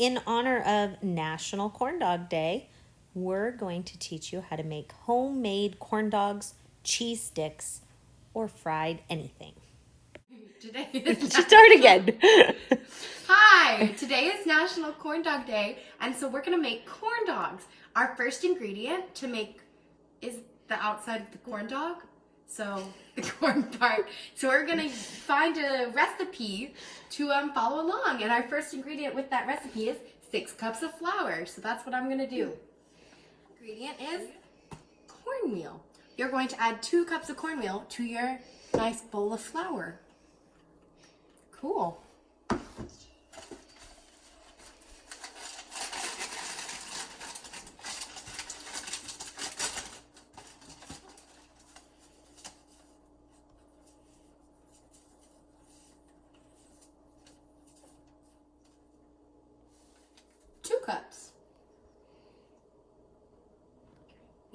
in honor of National Corn Dog Day, we're going to teach you how to make homemade corn dogs, cheese sticks, or fried anything. Today is Start again. Hi! Today is National Corn Dog Day, and so we're gonna make corn dogs. Our first ingredient to make is the outside of the corn dog, so the corn part. So we're gonna find a recipe to follow along, and our first ingredient with that recipe is 6 cups of flour. So that's what I'm gonna do. Ingredient is cornmeal. You're going to add 2 cups of cornmeal to your nice bowl of flour. Cool. Cups.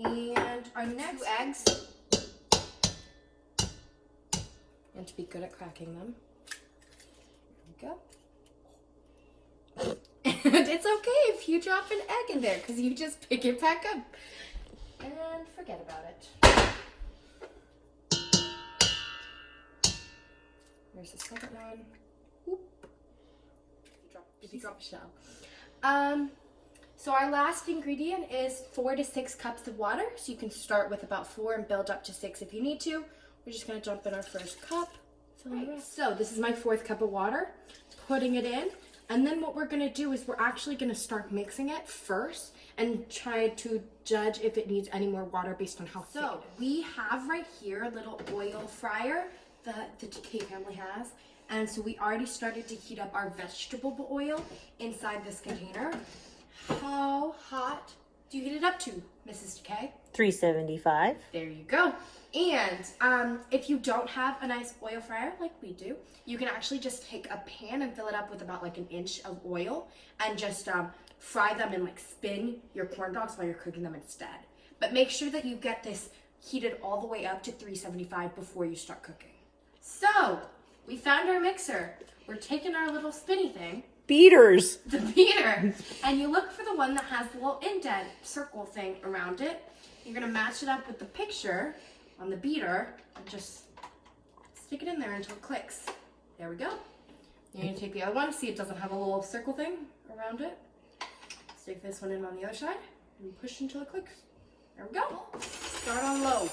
And our next 2 eggs. And to be good at cracking them. There we go. And it's okay if you drop an egg in there because you just pick it back up and forget about it. There's the second one. Whoop. If you drop a shell. So our last ingredient is 4 to 6 cups of water. So you can start with about 4 and build up to 6 if you need to. We're just going to jump in our first cup. So this is my 4th cup of water. Putting it in. And then what we're going to do is we're actually going to start mixing it first and try to judge if it needs any more water based on how thick it is. We have right here a little oil fryer that the DK family has. And so we already started to heat up our vegetable oil inside this container. How hot do you heat it up to, Mrs. DK? 375. There you go. And if you don't have a nice oil fryer like we do, you can actually just take a pan and fill it up with about like an inch of oil and just fry them and like spin your corn dogs while you're cooking them instead. But make sure that you get this heated all the way up to 375 before you start cooking. So, we found our mixer. We're taking our little spinny thing. Beaters. The beater. And you look for the one that has the little indent circle thing around it. You're going to match it up with the picture on the beater and just stick it in there until it clicks. There we go. You're going to take the other one. See, it doesn't have a little circle thing around it. Stick this one in on the other side and push until it clicks. There we go. Start on low.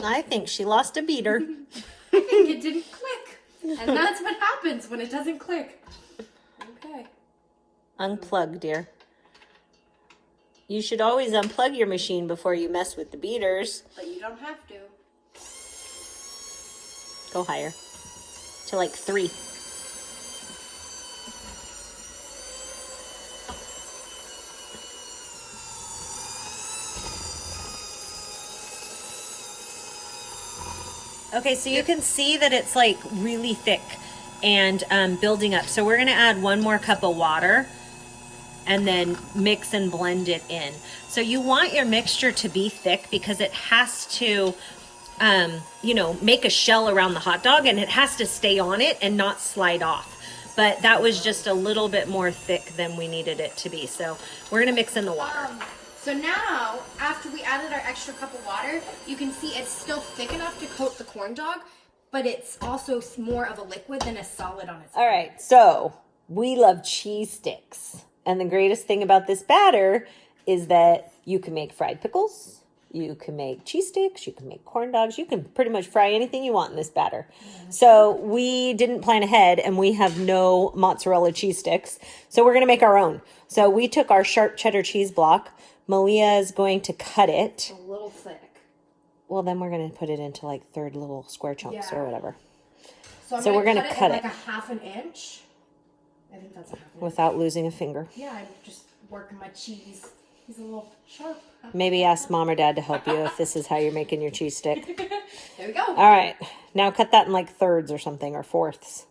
I think she lost a beater. I think it didn't click. And that's what happens when it doesn't click. Okay. Unplug, dear. You should always unplug your machine before you mess with the beaters. But you don't have to. Go higher. To like 3. Okay, so you can see that it's like really thick and building up. So we're going to add 1 more cup of water and then mix and blend it in. So you want your mixture to be thick because it has to, make a shell around the hot dog and it has to stay on it and not slide off. But that was just a little bit more thick than we needed it to be. So we're going to mix in the water. So now, after we added our extra cup of water, you can see it's still thick enough to coat the corn dog, but it's also more of a liquid than a solid on its own. All right, so we love cheese sticks. And the greatest thing about this batter is that you can make fried pickles, you can make cheese sticks, you can make corn dogs, you can pretty much fry anything you want in this batter. So we didn't plan ahead and we have no mozzarella cheese sticks, so we're going to make our own. So we took our sharp cheddar cheese block. Malia is going to cut it. A little thick. Well, then we're going to put it into like 3rd little square chunks or whatever. So we're going to cut it like a 1/2 inch. I think that's a 1/2 inch. Without losing a finger. Yeah, I'm just working my cheese. He's a little sharp. Maybe ask Mom or Dad to help you if this is how you're making your cheese stick. There we go. All right. Now cut that in like 3rds or something, or 4ths.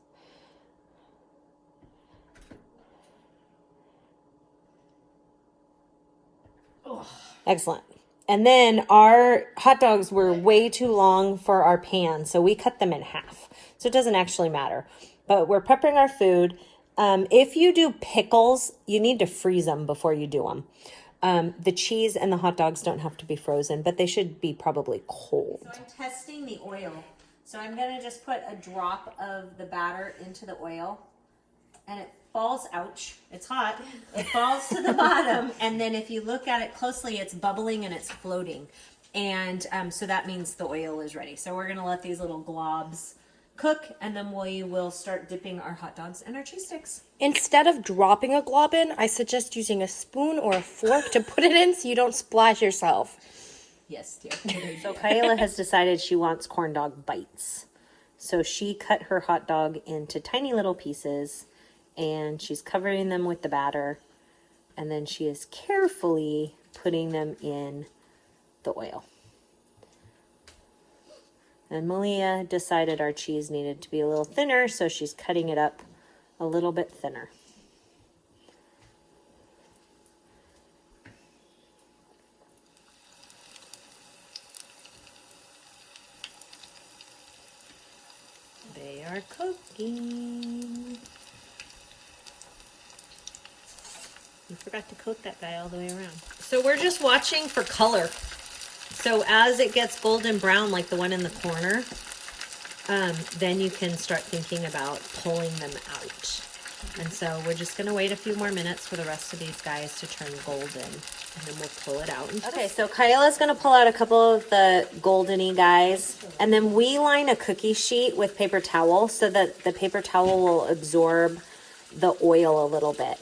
Excellent. And then our hot dogs were way too long for our pan, so we cut them in half. So it doesn't actually matter. But we're prepping our food. If you do pickles, you need to freeze them before you do them. The cheese and the hot dogs don't have to be frozen, but they should be probably cold. So I'm testing the oil. So I'm going to just put a drop of the batter into the oil, and it falls, ouch, it's hot. It falls to the bottom, and then if you look at it closely, it's bubbling and it's floating. And so that means the oil is ready. So we're going to let these little globs cook, and then we will start dipping our hot dogs and our cheese sticks. Instead of dropping a glob in, I suggest using a spoon or a fork to put it in so you don't splash yourself. Yes, dear. So Kyla has decided she wants corn dog bites. So she cut her hot dog into tiny little pieces, and she's covering them with the batter, and then she is carefully putting them in the oil. And Malia decided our cheese needed to be a little thinner, so she's cutting it up a little bit thinner. They are cooking. You forgot to coat that guy all the way around. So we're just watching for color. So as it gets golden brown, like the one in the corner, then you can start thinking about pulling them out. And so we're just going to wait a few more minutes for the rest of these guys to turn golden, and then we'll pull it out. Okay, so Kyla's going to pull out a couple of the goldeny guys, and then we line a cookie sheet with paper towel so that the paper towel will absorb the oil a little bit.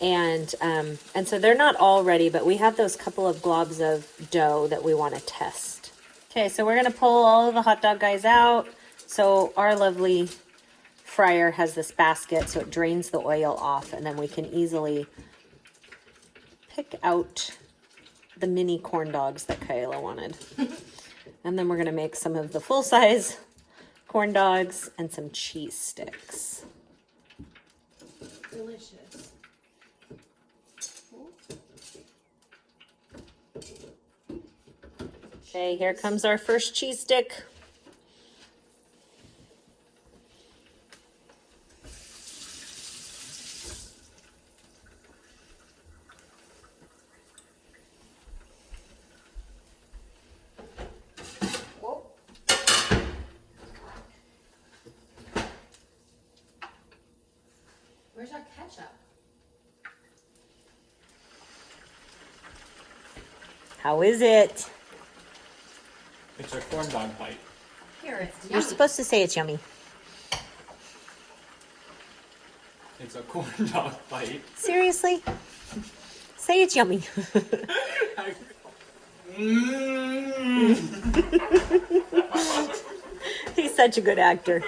And so they're not all ready, but we have those couple of globs of dough that we want to test. Okay, so we're going to pull all of the hot dog guys out. So our lovely fryer has this basket, so it drains the oil off, and then we can easily pick out the mini corn dogs that Kyla wanted. And then we're going to make some of the full-size corn dogs and some cheese sticks. Delicious. Okay, here comes our first cheese stick. Whoa. Where's our ketchup? How is it? It's a corn dog bite. Here, it's You're supposed to say it's yummy. It's a corn dog bite. Seriously? Say it's yummy. He's such a good actor.